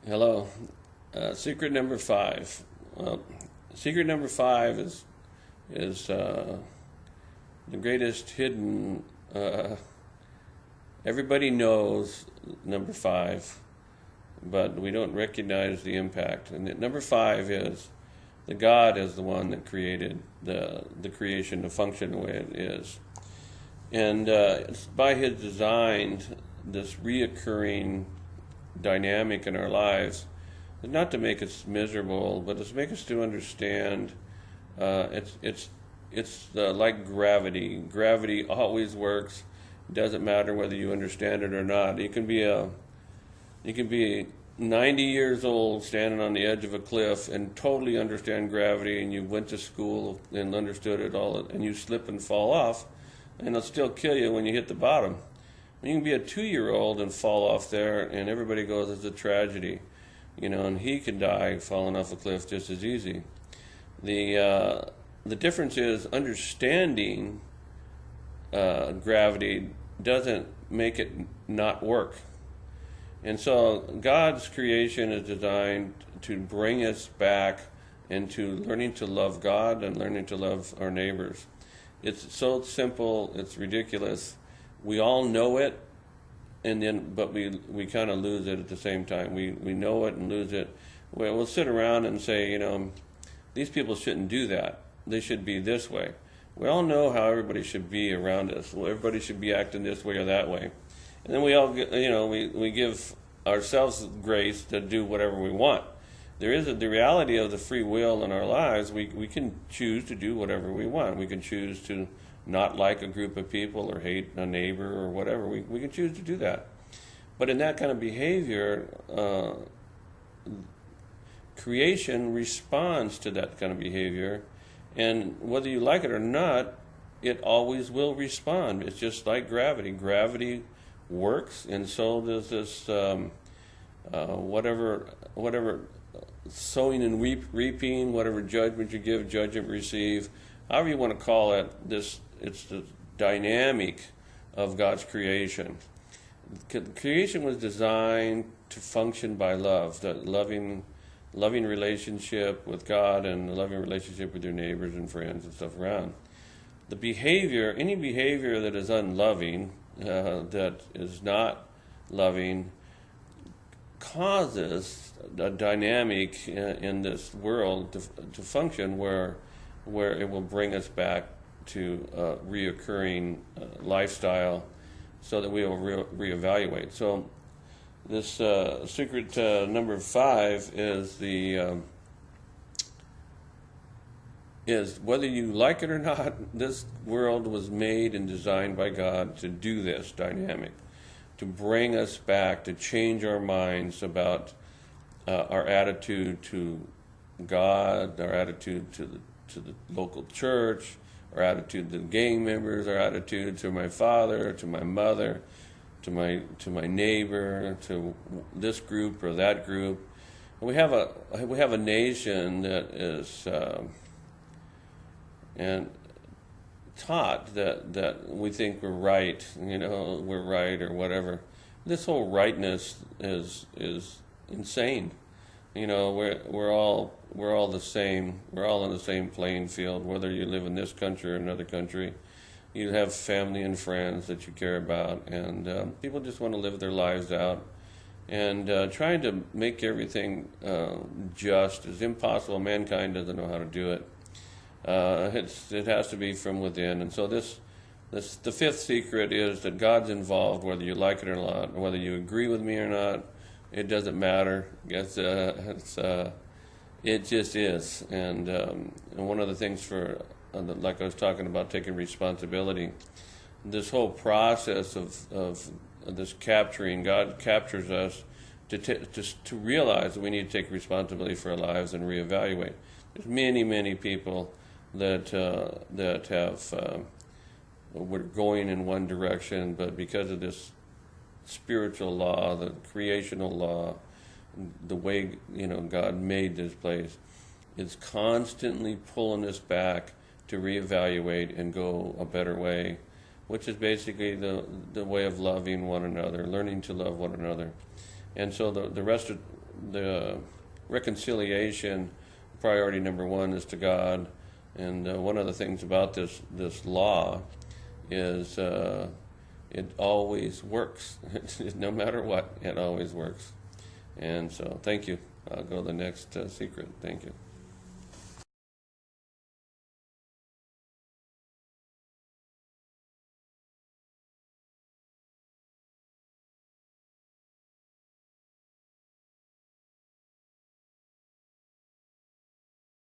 Hello. Secret number five. Well, secret number five is the greatest hidden. Everybody knows number five, but we don't recognize the impact. And number five is the God is the one that created the creation to function the way it is, and it's by His design this reoccurring dynamic in our lives is not to make us miserable, but it's to make us to understand. It's like gravity. Gravity always works. It doesn't matter whether you understand it or not. You can be 90 years old standing on the edge of a cliff and totally understand gravity, and you went to school and understood it all, and you slip and fall off, and it'll still kill you when you hit the bottom. You can be a 2-year-old and fall off there, and everybody goes, it's a tragedy, and he could die falling off a cliff just as easy. The difference is understanding gravity doesn't make it not work. And so God's creation is designed to bring us back into learning to love God and learning to love our neighbors. It's so simple, it's ridiculous. We all know it, but we kind of lose it at the same time. We know it and lose it. We'll sit around and say, these people shouldn't do that. They should be this way. We all know how everybody should be around us. Well, everybody should be acting this way or that way. And then we all, we give ourselves grace to do whatever we want. There is the reality of the free will in our lives. We can choose to do whatever we want. We can choose to not like a group of people or hate a neighbor or whatever. We can choose to do that. But in that kind of behavior, creation responds to that kind of behavior. And whether you like it or not, it always will respond. It's just like gravity. Gravity works, and so does this whatever sowing and reaping, whatever judgment you give, judgment receive, however you want to call it. It's the dynamic of God's creation. Creation was designed to function by love, that loving relationship with God and a loving relationship with your neighbors and friends and stuff around. The behavior, any behavior that is unloving, that is not loving, causes a dynamic in this world to function where it will bring us back to a reoccurring lifestyle, so that we will reevaluate. So this secret number 5 is whether you like it or not, this world was made and designed by God to do this dynamic, to bring us back, to change our minds about our attitude to God, our attitude to the local church, our attitude to the gang members, our attitude to my father, to my mother, to my neighbor, to this group or that group. And we have a nation that is and taught that we think we're right, we're right or whatever. This whole rightness is insane. We're all the same. We're all on the same playing field, whether you live in this country or another country. You have family and friends that you care about, and people just want to live their lives out. And trying to make everything just is impossible. Mankind doesn't know how to do it. It has to be from within. And so the 5th secret is that God's involved, whether you like it or not, whether you agree with me or not. It doesn't matter. It just is. And one of the things like I was talking about, taking responsibility, this whole process of this capturing, God captures us to realize that we need to take responsibility for our lives and reevaluate. There's many people that have we're going in one direction, but because of this spiritual law, the creational law, the way God made this place, it's constantly pulling us back to reevaluate and go a better way, which is basically the way of loving one another, learning to love one another. And so the rest of the reconciliation, priority number one is to God. And one of the things about this law is it always works. No matter what, it always works. And so, thank you. I'll go to the next secret. Thank you.